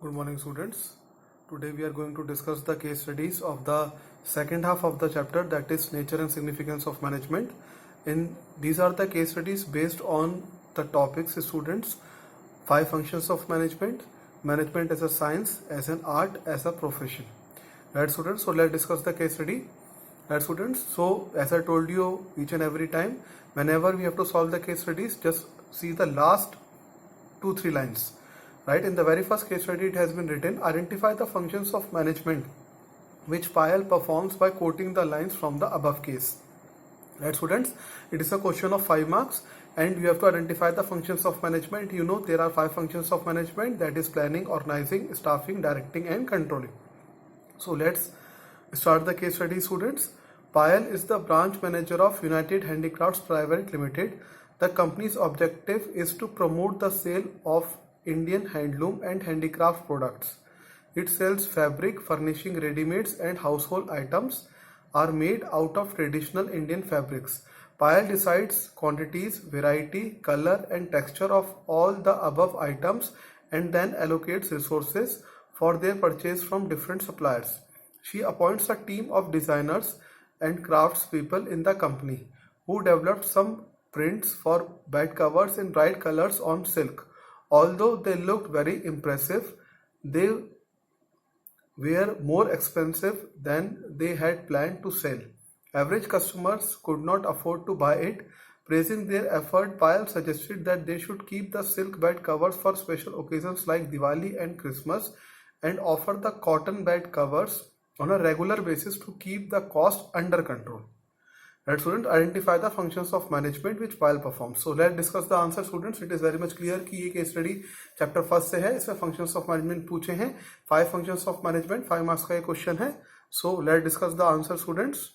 Good morning, students. Today we are going to discuss the case studies of the second half of the chapter, that is nature and significance of management. These are the case studies based on the topics, students: five functions of management, management as a science, as an art, as a profession. Right, students? So let's discuss the case study. Right, students? So as I told you each and every time, whenever we have to solve the case studies, just see the last 2-3 lines. Right, in the very first case study it has been written, identify the functions of management which Payal performs by quoting the lines from the above case. Right, students, it is a question of 5 marks and you have to identify the functions of management. You know there are 5 functions of management, that is planning, organizing, staffing, directing and controlling. So let's start the case study, students. Payal is the branch manager of United Handicrafts Private Limited. The company's objective is to promote the sale of Indian handloom and handicraft products. It sells fabric, furnishing, ready-mades and household items are made out of traditional Indian fabrics. Payal decides quantities, variety, color and texture of all the above items and then allocates resources for their purchase from different suppliers. She appoints a team of designers and craftspeople in the company who developed some prints for bed covers in bright colors on silk. Although they looked very impressive, they were more expensive than they had planned to sell. Average customers could not afford to buy it. Praising their effort, Payal suggested that they should keep the silk bed covers for special occasions like Diwali and Christmas and offer the cotton bed covers on a regular basis to keep the cost under control. Right, students, identify the functions of management which Payal performs. So let's discuss the answer, students. It is very much clear कि ये case study chapter first से है, इसमें functions of management पूछे हैं, 5 functions of management, 5 marks का ये question है. So let's discuss the answer, students.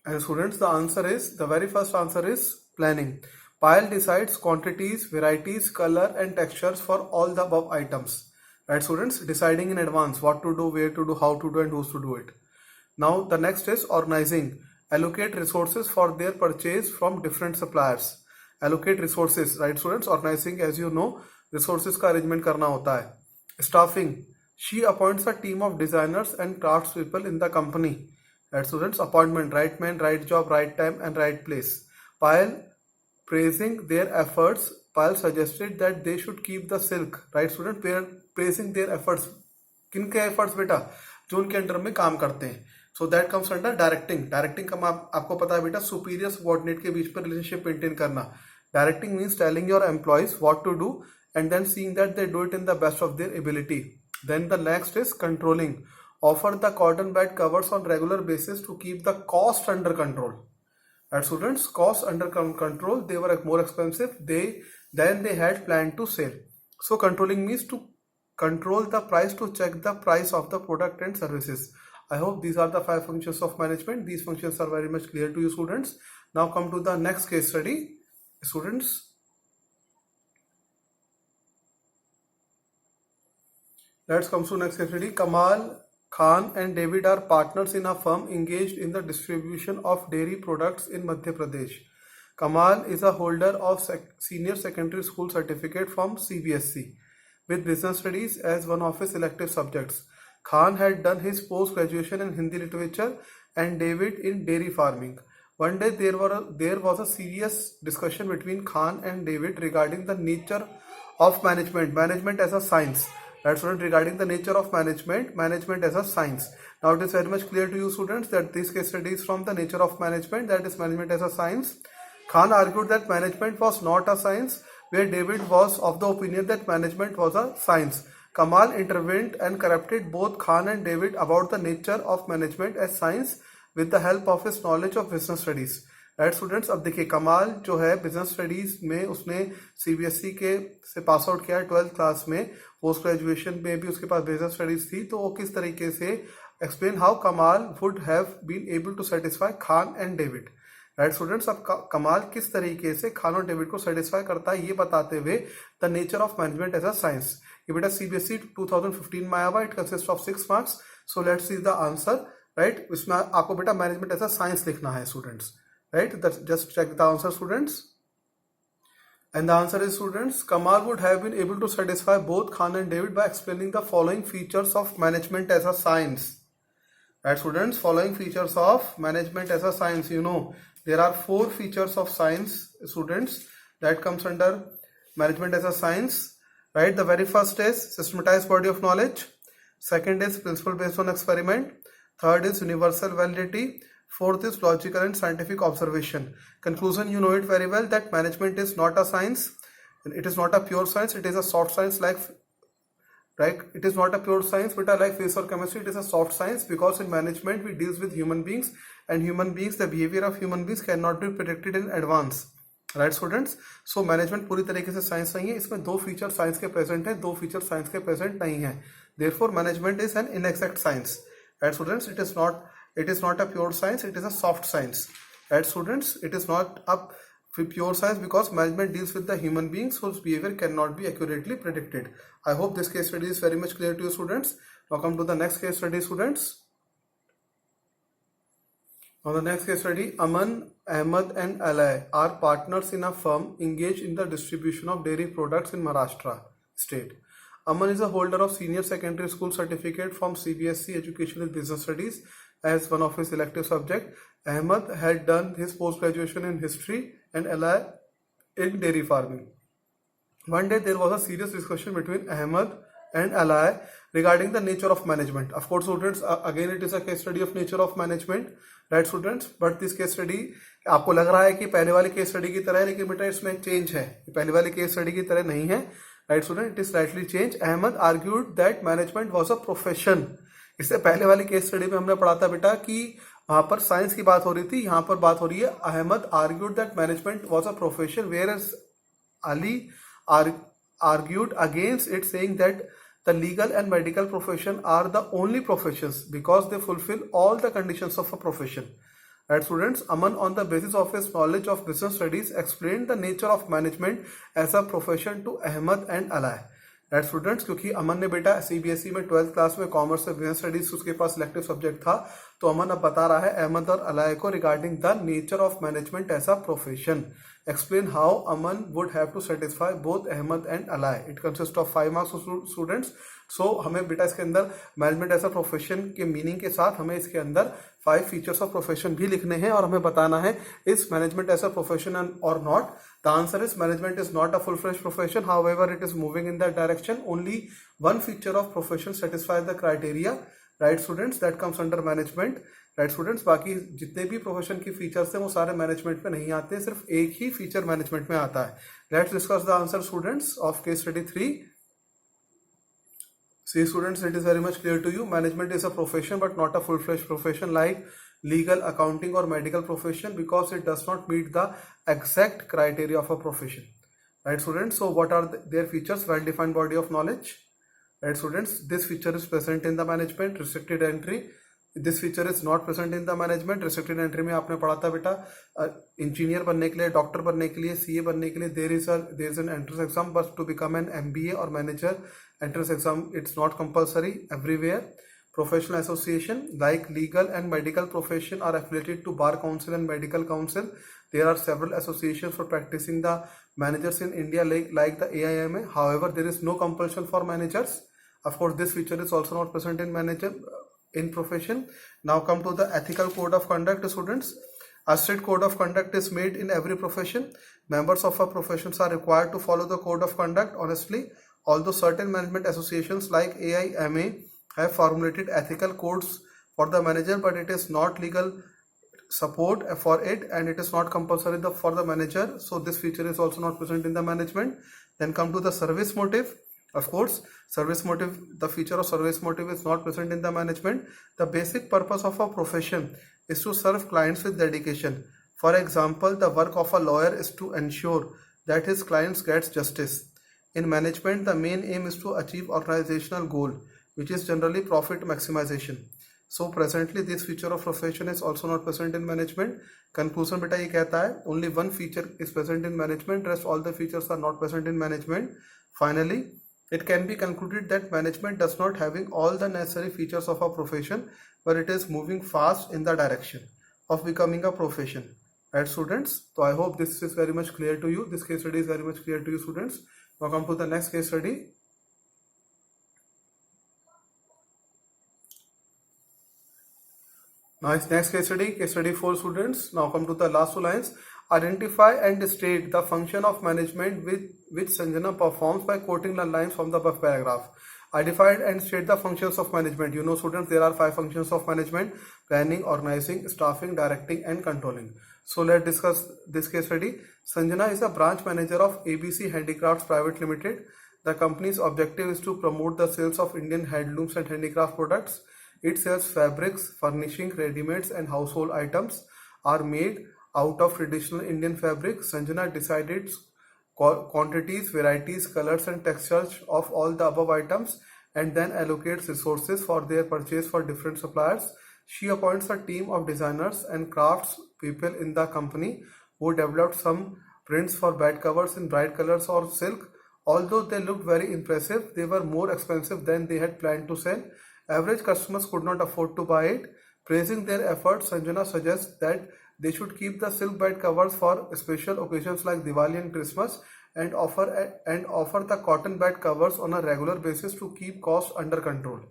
And students, the very first answer is planning. Payal decides quantities, varieties, color and textures for all the above items. Right, students, deciding in advance what to do, where to do, how to do and who's to do it. Now the next is organizing. Allocate resources for their purchase from different suppliers. Allocate resources, right students? Organizing, as you know, resources का arrangement करना होता है. Staffing. She appoints a team of designers and craftspeople in the company. Right students? Appointment, right man, right job, right time and right place. Payal praising their efforts, Payal suggested that they should keep the silk. Right student? Praising their efforts. किनके efforts बेटा? जो उनके under में काम करते हैं. So that comes under directing. Directing का आपको पता है बेटा, सुपीरियर सबऑर्डिनेट के बीच पर रिलेशनशिप मेंटेन करना. Directing means telling your employees what to do and then seeing that they do it in the best of their ability. Then the next is controlling. Offer the cotton bed covers on regular basis to keep the cost under control. Right, students, cost under control. They were more expensive than they had planned to sell. So controlling means to control the price, to check the price of the product and services. I hope these are the 5 functions of management. These functions are very much clear to you, students. Now come to the next case study, students. Let's come to next case study. Kamal Khan and David are partners in a firm engaged in the distribution of dairy products in Madhya Pradesh. Kamal is a holder of senior secondary school certificate from CBSE with business studies as one of his elective subjects. Khan had done his post-graduation in Hindi literature and David in dairy farming. One day there was a serious discussion between Khan and David regarding the nature of management as a science. That's right, regarding the nature of management as a science. Now it is very much clear to you, students, that this case study is from the nature of management, that is management as a science. Khan argued that management was not a science, where David was of the opinion that management was a science. Kamal intervened and corrected both Khan and David about the nature of management as science with the help of his knowledge of business studies. Right students, अब देखिए कमाल जो है business studies में उसने CBSE के से pass out किया 12th क्लास में. पोस्ट ग्रेजुएशन में भी उसके पास बिजनेस स्टडीज थी. तो वो किस तरीके से explain how Kamal would have been able to satisfy Khan and David. Right students, अब कमाल किस तरीके से खान और डेविड को सेटिस्फाई करता है ये बताते हुए the nature of management as a science. ये बेटा सीबीएसई 2015 में आया हुआ. It consist of 6 marks. So let's see the answer. Right, इसमें आपको बेटा मैनेजमेंट एज अ साइंस लिखना है students. Right, just check the answer, students. And the answer is, students, Kamal would have been able to satisfy both Khan and David by explaining the following features of management as a science. Right, students, following features of management as a science. You know, there are 4 features of science, students, that comes under management as a science. Right, the very first is systematized body of knowledge. Second is principle based on experiment. Third is universal validity. Fourth is logical and scientific observation. Conclusion, you know it very well that management is not a science. It is not a pure science. It is a soft science like, right? It is not a pure science, but like physics or chemistry, it is a soft science, because in management we deals with human beings, and human beings, the behavior of human beings cannot be predicted in advance. Right students, so management पूरी तरीके से science नहीं है. इसमें 2 feature science के present हैं, 2 feature science के present नहीं है. Therefore management is an inexact science. Right students, it is not a pure science, it is a soft science. Right students, it is not a pure science because management deals with the human beings whose behavior cannot be accurately predicted. I hope this case study is very much clear to you, students. Now come to the next case study, students. Now the next case study, Aman, Ahmed and Alay are partners in a firm engaged in the distribution of dairy products in Maharashtra state. Aman is a holder of senior secondary school certificate from CBSE Education and Business Studies as one of his elective subject. Ahmed had done his post-graduation in history and Alay in dairy farming. One day there was a serious discussion between Ahmed and Alay regarding the nature of management. Of course, students, again it is a case study of nature of management, right students? But this case study आपको लग रहा है कि पहले वाली case study की तरह है, लेकिन बेटा इसमें चेंज है. पहले वाली केस स्टडी की तरह नहीं है, right student, it is slightly change. Ahmad argued that management was a profession. इससे पहले वाली केस स्टडी में हमने पढ़ा था बेटा कि वहां पर साइंस की बात हो रही थी, यहां पर बात हो रही है Ahmad argued that management was a profession, whereas Ali argued against it, saying that the legal and medical profession are the only professions because they fulfill all the conditions of a profession. Right students, Aman on the basis of his knowledge of business studies explained the nature of management as a profession to Ahmed and Alay. Right students, क्योंकि अमन ने बेटा CBSE में 12th class में commerce से business studies उसके पास selective subject था, तो अमन अब बता रहा है अहमद और अलाय को regarding the nature of management as a profession. Explain how Aman would have to satisfy both Ahmed and Alay. It consist of 5 marks students. So हमें बेटा इसके अंदर मैनेजमेंट एज अ प्रोफेशन के मीनिंग के साथ हमें इसके अंदर 5 फीचर्स ऑफ प्रोफेशन भी लिखने हैं और हमें बताना है is management as a profession और not. The answer is management is not a full-fledged profession. However, it is moving in that direction. Only one feature of profession satisfies the criteria. Right, students? That comes under management. Right, students? बाकी जितने भी profession की features हैं वो सारे management में नहीं आते, सिर्फ एक ही फीचर मैनेजमेंट में आता है. Let's discuss the answer, students, of case study 3. See, students, it is very much clear to you. Management is a profession, but not a full-fledged profession like legal, accounting or medical profession, because it does not meet the exact criteria of a profession. Right, students? So what are their features? Well-defined body of knowledge. Right, students? This feature is present in the management. Restricted entry. This feature is not present in the management. Restricted entry में आपने पढ़ा था बेटा, engineer बनने के लिए, doctor बनने के लिए, सीए बनने के लिए there is an entrance exam, but to become an MBA or manager, entrance exam it's not compulsory everywhere. Professional association like legal and medical profession are affiliated to bar council and medical council. There are several associations for practicing the managers in India like the AIMA. However, there is no compulsion for managers. Of course, this feature is also not present in profession. Now come to the ethical code of conduct, students. A strict code of conduct is made in every profession. Members of a profession are required to follow the code of conduct honestly. Although certain management associations like AIMA have formulated ethical codes for the manager, but it is not legal support for it and it is not compulsory for the manager. So this feature is also not present in the management. Then come to the service motive. Of course, service motive, the feature of service motive is not present in the management. The basic purpose of a profession is to serve clients with dedication. For example, the work of a lawyer is to ensure that his clients gets justice. In management, the main aim is to achieve organizational goal, which is generally profit maximization. So presently this feature of profession is also not present in management. Conclusion बेटा ये कहता है only one feature is present in management, rest all the features are not present in management. Finally, it can be concluded that management does not having all the necessary features of a profession, but it is moving fast in the direction of becoming a profession. Right, students? So I hope this is very much clear to you. This case study is very much clear to you, students. Now come to the next case study. Nice. Next case study 4, students. Now come to the last two lines. Identify and state the function of management which Sanjana performs by quoting the lines from the above paragraph. Identify and state the functions of management. You know, students, there are 5 functions of management: planning, organizing, staffing, directing, and controlling. So let's discuss this case study. Sanjana is a branch manager of ABC Handicrafts Private Limited. The company's objective is to promote the sales of Indian handlooms and handicraft products. It sells fabrics, furnishing, ready-mades, and household items are made out of traditional Indian fabrics. Sanjana decides quantities, varieties, colors, and textures of all the above items and then allocates resources for their purchase for different suppliers. She appoints a team of designers and crafts people in the company who developed some prints for bed covers in bright colors or silk. Although they looked very impressive, they were more expensive than they had planned to sell. Average customers could not afford to buy it. Praising their efforts, Sanjana suggests that they should keep the silk bed covers for special occasions like Diwali and Christmas and offer the cotton bed covers on a regular basis to keep costs under control.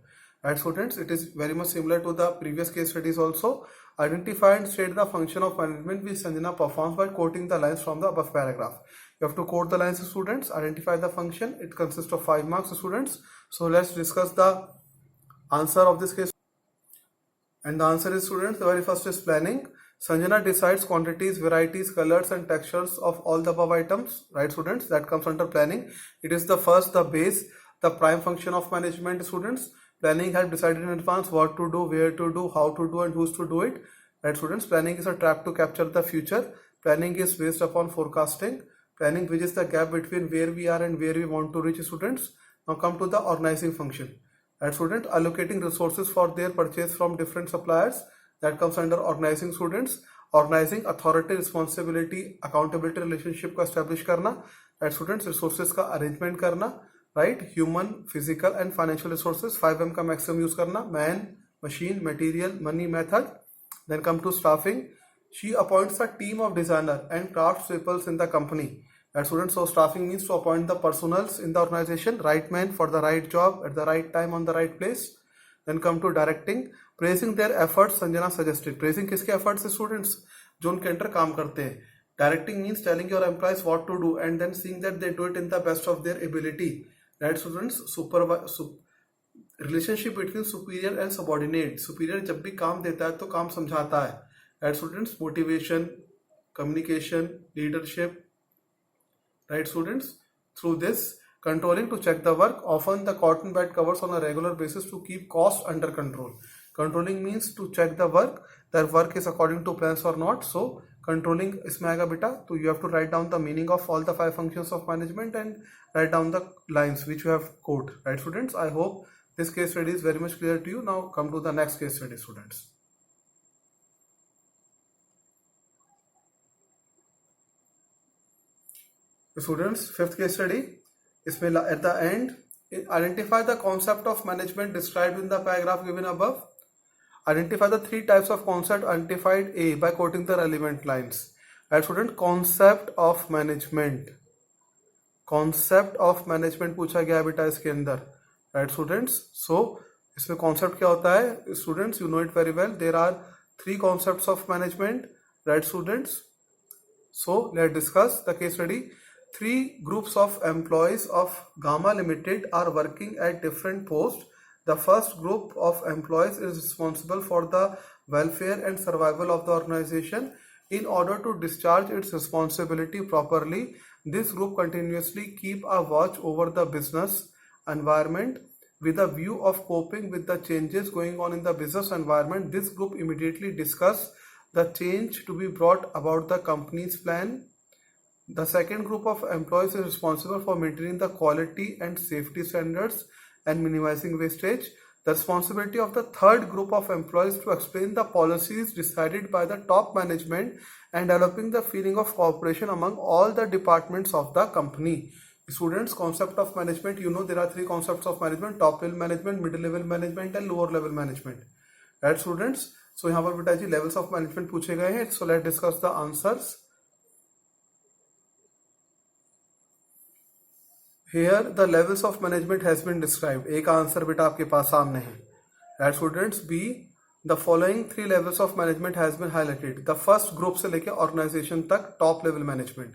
Right, students, it is very much similar to the previous case studies also. Identify and state the function of management which Sanjana performs by quoting the lines from the above paragraph. You have to quote the lines, students. Identify the function. It consists of 5 marks, students. So let's discuss the answer of this case. And the answer is, students, the very first is planning. Sanjana decides quantities, varieties, colors, and textures of all the above items. Right, students? That comes under planning. It is the first, the base, the prime function of management, students. Planning has decided in advance what to do, where to do, how to do, and who's to do it. Right, students? Planning is a trap to capture the future. Planning is based upon forecasting. Planning bridges the gap between where we are and where we want to reach, students. Now come to the organizing function. Right, students? Allocating resources for their purchase from different suppliers. That comes under organizing, students. Organizing, authority, responsibility, accountability relationship को establish करना. Right, students? Resources का arrangement करना. Right, human, physical and financial resources. 5M का maximum use करना. Man, machine, material, money, method. Then come to staffing. She appoints a team of designer and craftspeople in the company. Right, students? So staffing means to appoint the personals in the organization, right man for the right job at the right time on the right place. Then come to directing. Praising their efforts, Sanjana suggested. Praising किसके efforts, students? जो उनके under काम करते हैं. Directing means telling your employees what to do and then seeing that they do it in the best of their ability. Right, students? Relationship between superior and subordinate. Superior जब भी काम देता है तो काम समझाता है. Right, students? Motivation, communication, leadership. Right, students? Through this, controlling to check the work. Often the cotton bed covers on a regular basis to keep costs under control. Controlling means to check the work. Their work is according to plans or not. So controlling इसमें आएगा बेटा. So you have to write down the meaning of all the 5 functions of management and write down the lines which you have quote. Right, students? I hope this case study is very much clear to you. Now come to the next case study, students. Students, 5th case study. इसमें at the end, identify the concept of management described in the paragraph given above. Identify the 3 types of concept identified A by quoting the relevant lines. Right, student? Concept of management. Concept of management पूछा गया बेटा इसके अंदर. Right, students? So इसमें concept क्या होता है? Students, you know it very well. There are 3 concepts of management. Right, students? So let's discuss the case study. 3 groups of employees of Gamma Limited are working at different posts. The first group of employees is responsible for the welfare and survival of the organization. In order to discharge its responsibility properly, this group continuously keep a watch over the business environment with a view of coping with the changes going on in the business environment. This group immediately discuss the change to be brought about the company's plan. The second group of employees is responsible for maintaining the quality and safety standards and minimizing wastage. The responsibility of the third group of employees to explain the policies decided by the top management and developing the feeling of cooperation among all the departments of the company. Students, concept of management, you know there are 3 concepts of management: top level management, middle level management and lower level management. Right, students? सो यहाँ पर बेटा जी levels of management पूछे गए हैं. So let discuss the answers. Here the levels of management has been described. एक answer बेटा आपके पास सामने है. Right students, B, the following 3 levels of management has been highlighted. The first group से लेके organization तक top level management.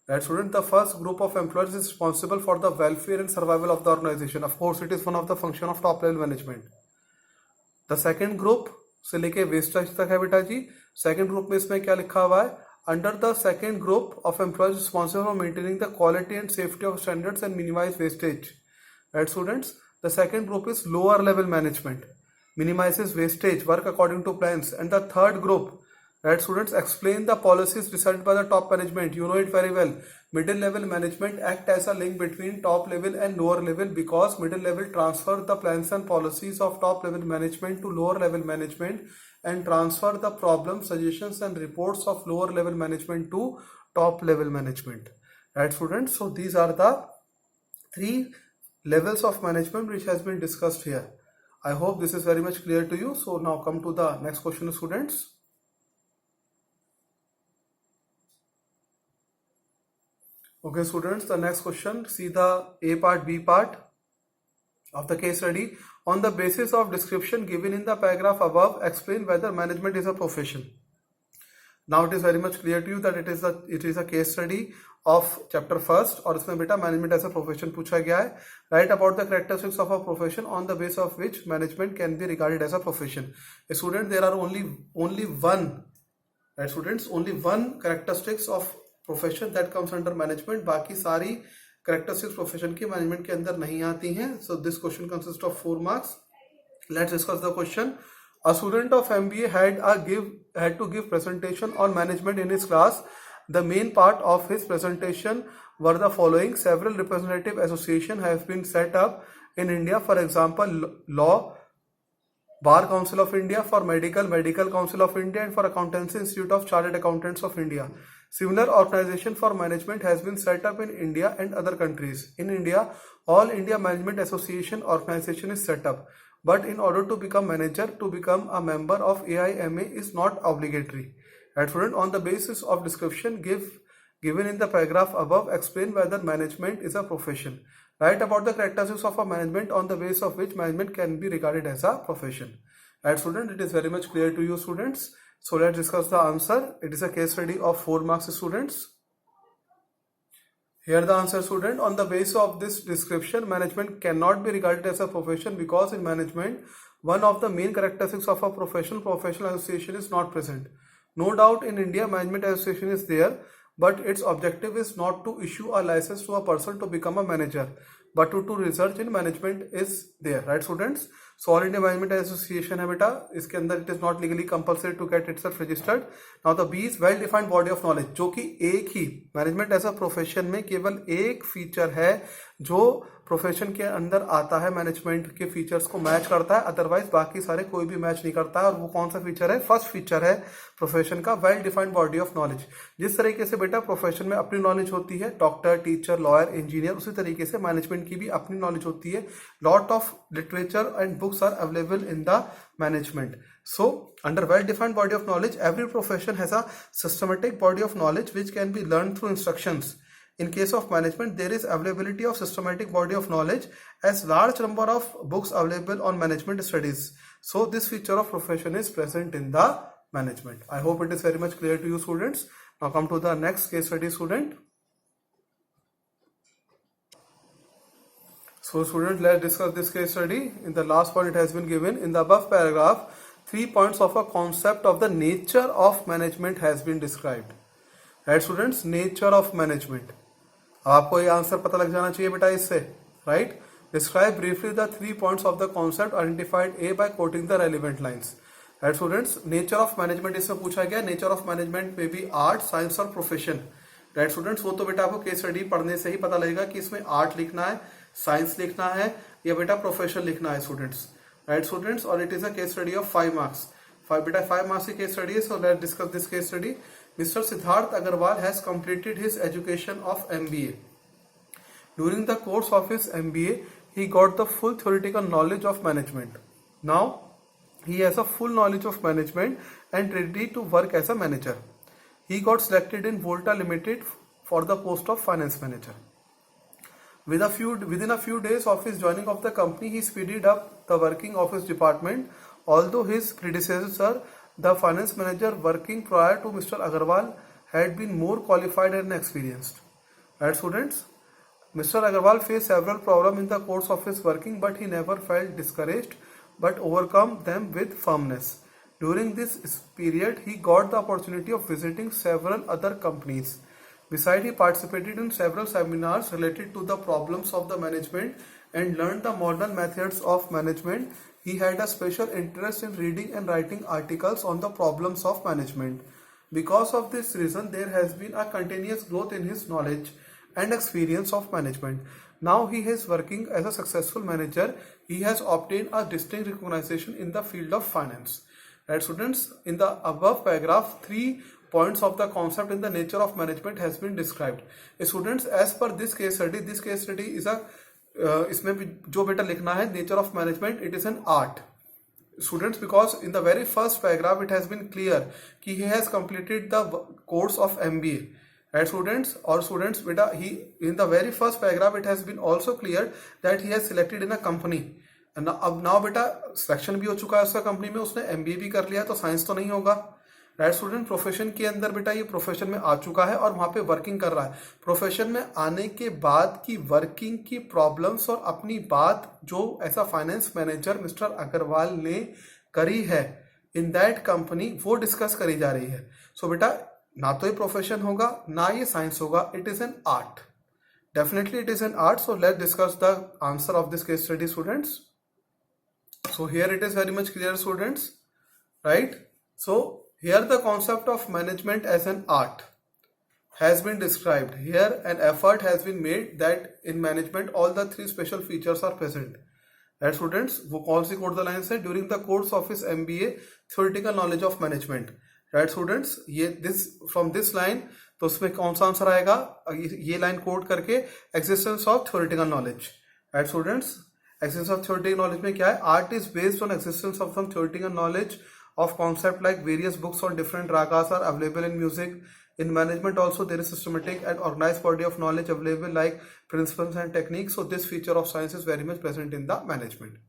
Right student, the first group of employees is responsible for the welfare and survival of the organization. Of course, it is one of the function of top level management. The second group से लेके wastage तक है बेटा जी. Second group में इसमें क्या लिखा हुआ है? Under the second group of employees responsible for maintaining the quality and safety of standards and minimize wastage. Right students, the second group is lower level management, minimizes wastage, work according to plans. And the third group, right students, explain the policies decided by the top management. You know it very well. Middle level management act as a link between top level and lower level, because middle level transfer the plans and policies of top level management to lower level management and transfer the problem, suggestions and reports of lower level management to top level management. Right students, so these are the 3 levels of management which has been discussed here. I hope this is very much clear to you. So now come to the next question, students. Okay students, the next question, see the A part, B part of the case study. On the basis of description given in the paragraph above, explain whether management is a profession. Now it is very much clear to you that it is a case study of chapter first, और इसमें बेटा management as a profession पूछा गया है. Write about the characteristics of a profession on the basis of which management can be regarded as a profession. Student, there are only one, right students, only one characteristics of profession that comes under management. बाकी सारी characteristics profession की management के अंदर नहीं आती हैं. So this question consists of 4 marks. Let's discuss the question. A student of MBA had to give presentation on management in his class. The main part of his presentation were the following. Several representative associations have been set up in India. For example, Law, Bar Council of India; for Medical Council of India; and for Accountancy, Institute of Chartered Accountants of India. Similar organization for management has been set up in India and other countries. In India, All India Management Association organization is set up. But in order to become manager, to become a member of AIMA is not obligatory. Right, student, on the basis of description given in the paragraph above, explain whether management is a profession. Write about the characteristics of a management on the basis of which management can be regarded as a profession. Right, student, it is very much clear to you, students. So let's discuss the answer. It is a case study of 4 marks, students. Here the answer, student. On the basis of this description, management cannot be regarded as a profession because in management, one of the main characteristics of a professional association is not present. No doubt in India, management association is there, but its objective is not to issue a license to a person to become a manager, but to research in management is there. Right, students? So All India Management Association है बेटा, इसके अंदर it is not legally compulsory to get itself registered. Now the B is well defined body of knowledge, जो कि एक ही management as a profession में केवल एक फीचर है जो प्रोफेशन के अंदर आता है, मैनेजमेंट के फीचर्स को मैच करता है, अदरवाइज बाकी सारे कोई भी मैच नहीं करता है. और वो कौन सा फीचर है? फर्स्ट फीचर है प्रोफेशन का, well defined body of knowledge. जिस तरीके से बेटा प्रोफेशन में अपनी नॉलेज होती है, डॉक्टर, टीचर, लॉयर, इंजीनियर, उसी तरीके से मैनेजमेंट की भी अपनी नॉलेज होती है. Lot of literature and books are available in the management. So under well defined body of knowledge, every profession has a systematic body of knowledge which can be learned through instructions. In case of management, there is availability of systematic body of knowledge as large number of books available on management studies. So this feature of profession is present in the management. I hope it is very much clear to you, students. Now come to the next case study, student. So student, let's discuss this case study. In the last point, it has been given in the above paragraph, 3 points of a concept of the nature of management has been described. Right, students? Nature of management. आपको ये answer पता लग जाना चाहिए बेटा इससे. Right, describe briefly the 3 points of the concept identified a by quoting the relevant lines. Right students, nature of management इसमें पूछा गया. नेचर ऑफ मैनेजमेंट में भी आर्ट, साइंस और प्रोफेशन. राइट स्टूडेंट्स, वो तो बेटा आपको केस स्टडी पढ़ने से ही पता लगेगा कि इसमें आर्ट लिखना है, साइंस लिखना है या बेटा प्रोफेशन लिखना है स्टूडेंट्स. राइट स्टूडेंट्स, और it is a case study of 5 marks. बेटा 5 मार्क्स की केस स्टडी है. So let's discuss this case study. Mr. Siddharth Agarwal has completed his education of MBA. During the course of his MBA, he got the full theoretical knowledge of management. Now, He has a full knowledge of management and ready to work as a manager. He got selected in Volta Limited for the post of finance manager. Within a few days of his joining of the company, he speeded up the working of his department. Although his predecessor, the finance manager working prior to Mr. Agarwal, had been more qualified and experienced. Right, students? Mr. Agarwal faced several problems in the course of his working, but he never felt discouraged, but overcome them with firmness. During this period, he got the opportunity of visiting several other companies. Besides, he participated in several seminars related to the problems of the management and learned the modern methods of management. He had a special interest in reading and writing articles on the problems of management. Because of this reason, there has been a continuous growth in his knowledge and experience of management. Now he is working as a successful manager. He has obtained a distinct recognition in the field of finance. Right, students, in the above paragraph, 3 points of the concept in the nature of management has been described. Students, as per this case study is a इसमें जो बेटा लिखना है nature of management, it is an art. Students, because in the very first paragraph it has been clear कि he has completed the course of MBA. Right, students? Or students, beta, he in the very first paragraph it has been also clear that he has selected in a company. अब now बेटा selection भी हो चुका है उसका company में, उसने MBA भी कर लिया है, तो साइंस तो नहीं होगा. राइट स्टूडेंट, प्रोफेशन के अंदर बेटा ये प्रोफेशन में आ चुका है और वहां पे वर्किंग कर रहा है. प्रोफेशन में आने के बाद की वर्किंग की प्रॉब्लम्स और अपनी बात जो ऐसा फाइनेंस मैनेजर मिस्टर अग्रवाल ने करी है इन दैट कंपनी, वो डिस्कस करी जा रही है. सो बेटा, ना तो ये प्रोफेशन होगा ना ये साइंस होगा, it is an art. Definitely it is an art. So let's discuss the answer of this case study, students. So here it is very much clear, students, right? So here the concept of management as an art has been described. Here an effort has been made that in management all the 3 special features are present. Right, students? वो कौन C code the line है? During the course of his MBA, theoretical knowledge of management. Right, students? ये this from this line, तो उसमें कौन सा answer आएगा? ये लाइन कोड करके existence of theoretical knowledge. Right, students? Existence of theoretical knowledge में क्या है? Art is based on existence of some theoretical knowledge of concept, like various books on different ragas are available in music. In management also there is systematic and organized body of knowledge available, like principles and techniques. So this feature of science is very much present in the management.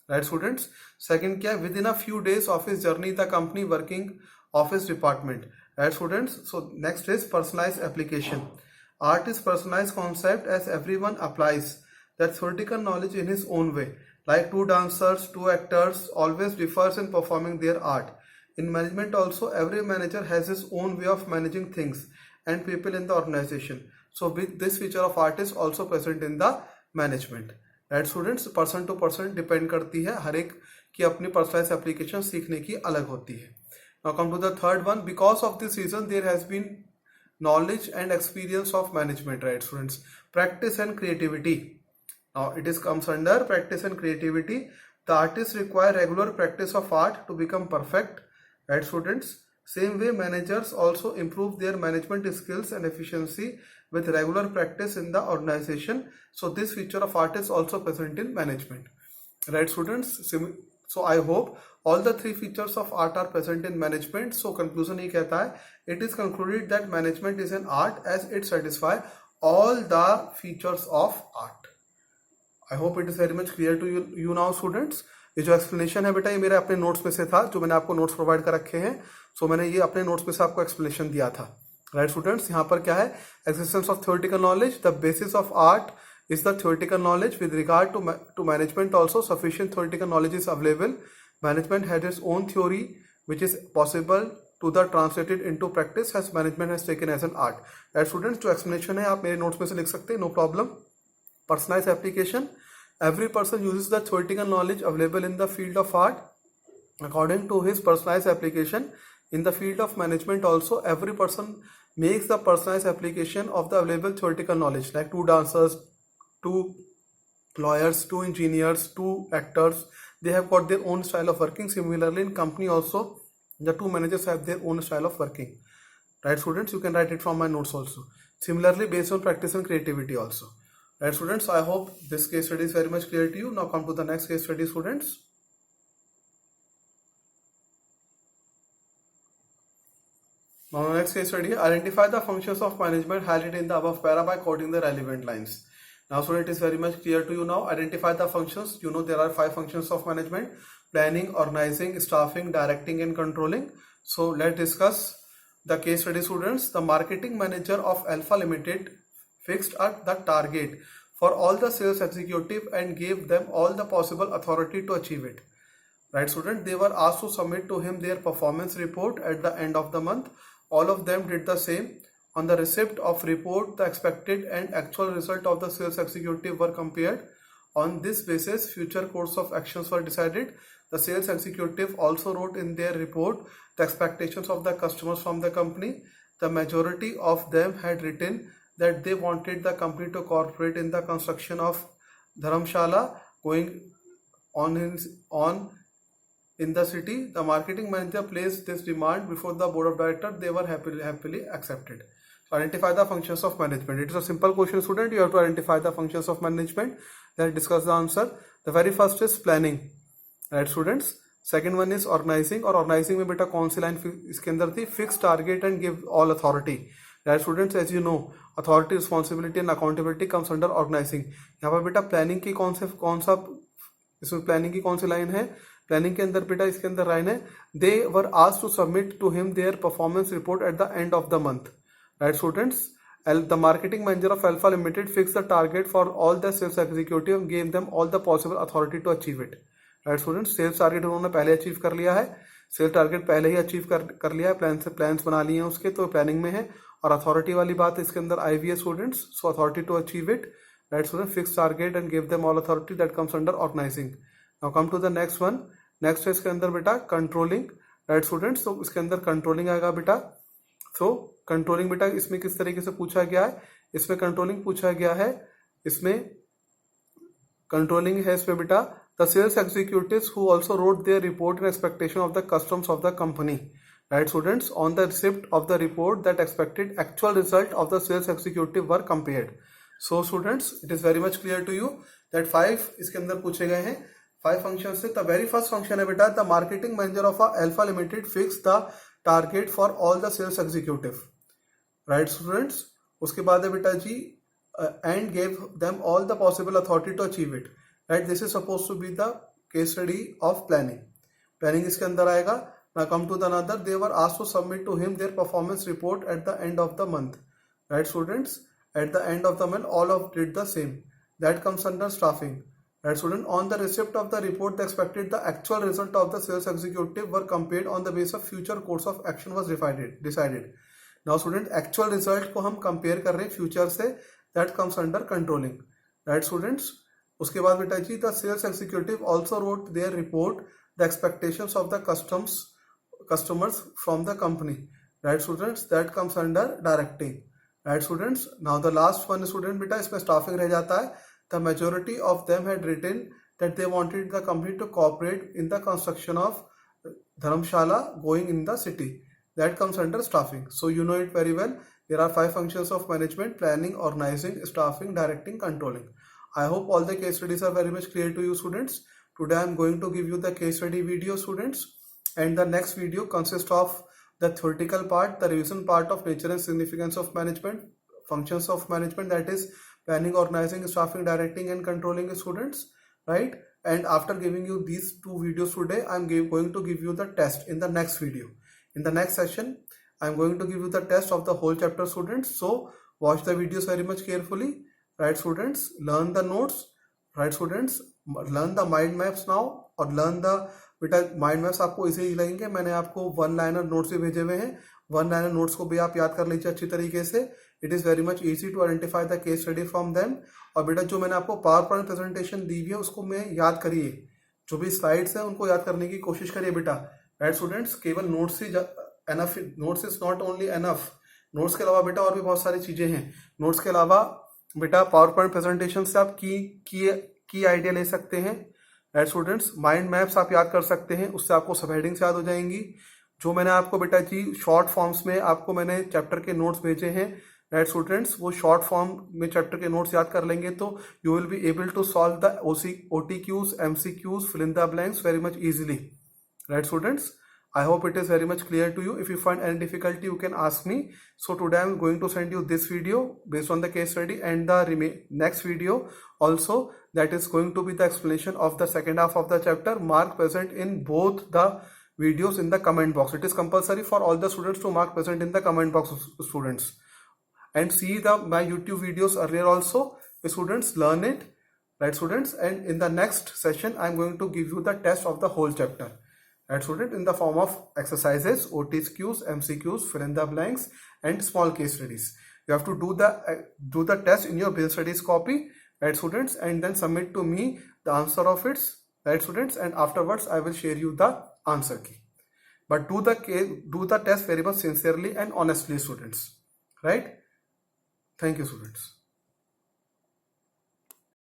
Right, students? Second क्या है? Within a few days of his journey, the company working of his department. Right, students? So next is personalized application. Art is personalized concept as everyone applies that theoretical knowledge in his own way. Like 2 dancers, 2 actors always differs in performing their art. In management also, every manager has his own way of managing things and people in the organization. So with this feature of art is also present in the management. Right, students? Person to person depend करती है, हर एक की अपनी personalized application सीखने की अलग होती है. Now come to the third one. Because of this reason, there has been knowledge and experience of management. Right, students? Practice and creativity. Now it is comes under practice and creativity. The artists require regular practice of art to become perfect. Right, students? Same way, managers also improve their management skills and efficiency with regular practice in the organization. So this feature of art is also present in management. Right, students? So I hope all the 3 features of art are present in management. So conclusion ये कहता है, it is concluded that management is an art as it satisfies all the features of art. I hope it is very much clear to you now, students. ये जो explanation है बेटा, ये मेरे अपने नोट्स में से था, जो मैंने आपको नोट्स प्रोवाइड कर रखे हैं. सो मैंने ये अपने नोट्स में से आपको एक्सप्लेनेशन दिया था. Right, students? यहाँ पर क्या है? Existence of theoretical knowledge. The basis of art is the theoretical knowledge. With regard to management also, sufficient theoretical knowledge is available. Management has its own theory which is possible to the translated into practice as management has taken as an art. Right, students? जो explanation है आप मेरे notes में से लिख सकते हैं, no problem. Personalized application. Every person uses the theoretical knowledge available in the field of art according to his personalized application. In the field of management also, every person makes the personalized application of the available theoretical knowledge, like 2 dancers, 2 lawyers, 2 engineers, 2 actors. They have got their own style of working. Similarly, in company also, the 2 managers have their own style of working. Right, students? You can write it from my notes also. Similarly, based on practice and creativity also. Right, students? I hope this case study is very much clear to you. Now come to the next case study, students. Now, next case study, identify the functions of management highlighted in the above para by quoting the relevant lines. Now, so it is very much clear to you now. Identify the functions. You know there are 5 functions of management: planning, organizing, staffing, directing, and controlling. So let's discuss the case study, students. The marketing manager of Alpha Limited fixed at the target for all the sales executive and gave them all the possible authority to achieve it. Right, student? They were asked to submit to him their performance report at the end of the month. All of them did the same. On the receipt of report, the expected and actual result of the sales executive were compared. On this basis, future course of actions were decided. The sales executive also wrote in their report the expectations of the customers from the company. The majority of them had written that they wanted the company to cooperate in the construction of Dharamshala going on in the city. The marketing manager placed this demand before the board of directors. They were happily accepted. So identify the functions of management. It is a simple question, student. You have to identify the functions of management. Let's discuss the answer. The very first is planning, right students? Second one is organizing, और organizing में बेटा कौन सी line इसके अंदर थी? Fix target and give all authority. Right students, as you know, authority, responsibility and accountability comes under organizing. यहाँ पर बेटा planning की कौन सा इसमें planning की कौन सी लाइन है? प्लानिंग के अंदर बेटा इसके अंदर लाइन है, they were asked to submit to him their performance report at the end of the month. Right students, the marketing manager of Alpha Limited fix the target for all the sales executive, gave them all the possible authority to achieve it. Right students, sales target उन्होंने पहले achieve कर लिया है, sales target पहले ही achieve कर लिया है, plans बना लिए हैं उसके, तो प्लानिंग में है. और अथॉरिटी वाली बात इसके अंदर आई हुई है students, so authority to achieve it. Right student, fix target and give them all authority, that comes under organising. Now come to the next one. Next है इसके अंदर बेटा कंट्रोलिंग. राइट स्टूडेंट्स, तो इसके अंदर कंट्रोलिंग आएगा बेटा. सो कंट्रोलिंग बेटा इसमें किस तरीके से पूछा गया है? इसमें कंट्रोलिंग पूछा गया है, इसमें कंट्रोलिंग है इसमें बेटा the sales executives who also wrote their report in expectation of the customs of the company. Right students, on the receipt of the report that expected actual result of the sales executive were compared. So students, it is very much clear to you that 5 इसके अंदर पूछे गए हैं. 5 function से the very first function है बेटा the marketing manager of Alpha Limited fix the target for all the sales executive. Right students, उसके बाद है बेटा जी and gave them all the possible authority to achieve it. Right, this is suppose to be the case study of planning. Planning इसके अंदर आएगा. Now come to the another, they were asked to submit to him their performance report at the end of the month. Right students, eight the end of the month all of did the same, that comes under staffing. Right student, on the receipt of the report, the expected the actual result of the sales executive were compared on the basis of future course of action was decided. Now student, actual result को हम compare कर रहे हैं future से, that comes under controlling. Right students, उसके बाद बेटा जी the sales executive also wrote their report the expectations of the customers from the company. Right students, that comes under directing. Right students, now the last one student बेटा इसमें staffing रह जाता है. The majority of them had written that they wanted the company to cooperate in the construction of Dharamshala going in the city. That comes under staffing. So you know it very well. There are 5 functions of management: planning, organizing, staffing, directing, controlling. I hope all the case studies are very much clear to you students. Today I am going to give you the case study video students, and the next video consists of the theoretical part, the revision part of nature and significance of management, functions of management, that is planning, organizing, staffing, directing and controlling students. Right, and after giving you these 2 videos today, I am going to give you the test in the next video. In the next session I am going to give you the test of the whole chapter students, so watch the videos very much carefully. Right students, learn the notes. Right students, learn the mind maps now, और learn the बेटा mind maps आपको इसे ही लगेंगे. मैंने आपको 1 liner notes भी भेजे हुए हैं. 1 लाइनर नोट्स को भी आप याद कर लीजिए अच्छी तरीके से. It is very much easy to identify the case study from them. और बेटा जो मैंने आपको पावर पॉइंट प्रेजेंटेशन दी हुई है उसको मैं याद करिए, जो भी स्लाइड्स हैं उनको याद करने की कोशिश करिए बेटा. राइट स्टूडेंट्स, केवल notes he enough, notes is not only enough. Notes के अलावा बेटा और भी बहुत सारी चीज़ें हैं. नोट्स के अलावा बेटा पावर पॉइंट प्रेजेंटेशन से आप की आइडिया ले सकते हैं. राइट स्टूडेंट्स, माइंड मैप्स आप याद कर सकते हैं, उससे आपको सब हेडिंग्स याद हो जाएंगी. जो मैंने आपको बेटा जी शॉर्ट फॉर्म्स में आपको मैंने चैप्टर के नोट्स भेजे हैं. राइट स्टूडेंट्स, वो शॉर्ट फॉर्म में चैप्टर के नोट्स याद कर लेंगे तो you will be able to solve the OTQs, MCQs, fill in the blanks very much easily. Right students, I hope it is very much clear to you. If you find any difficulty, you can ask me. So today I am going to send you this video based on the case study, and the next video also, that is going to be the explanation of the second half of the chapter. Mark present in both the videos in the comment box. It is compulsory for all the students to mark present in the comment box, students. And see my YouTube videos earlier also. Students, learn it, right students? And in the next session, I am going to give you the test of the whole chapter. Right student, in the form of exercises, OTQs, MCQs, fill in the blanks, and small case studies. You have to do the test in your business studies copy, right students, and then submit to me the answer of it, right students, and afterwards I will share you the answer key. But do the test very much sincerely and honestly, students, right? Thank you, students.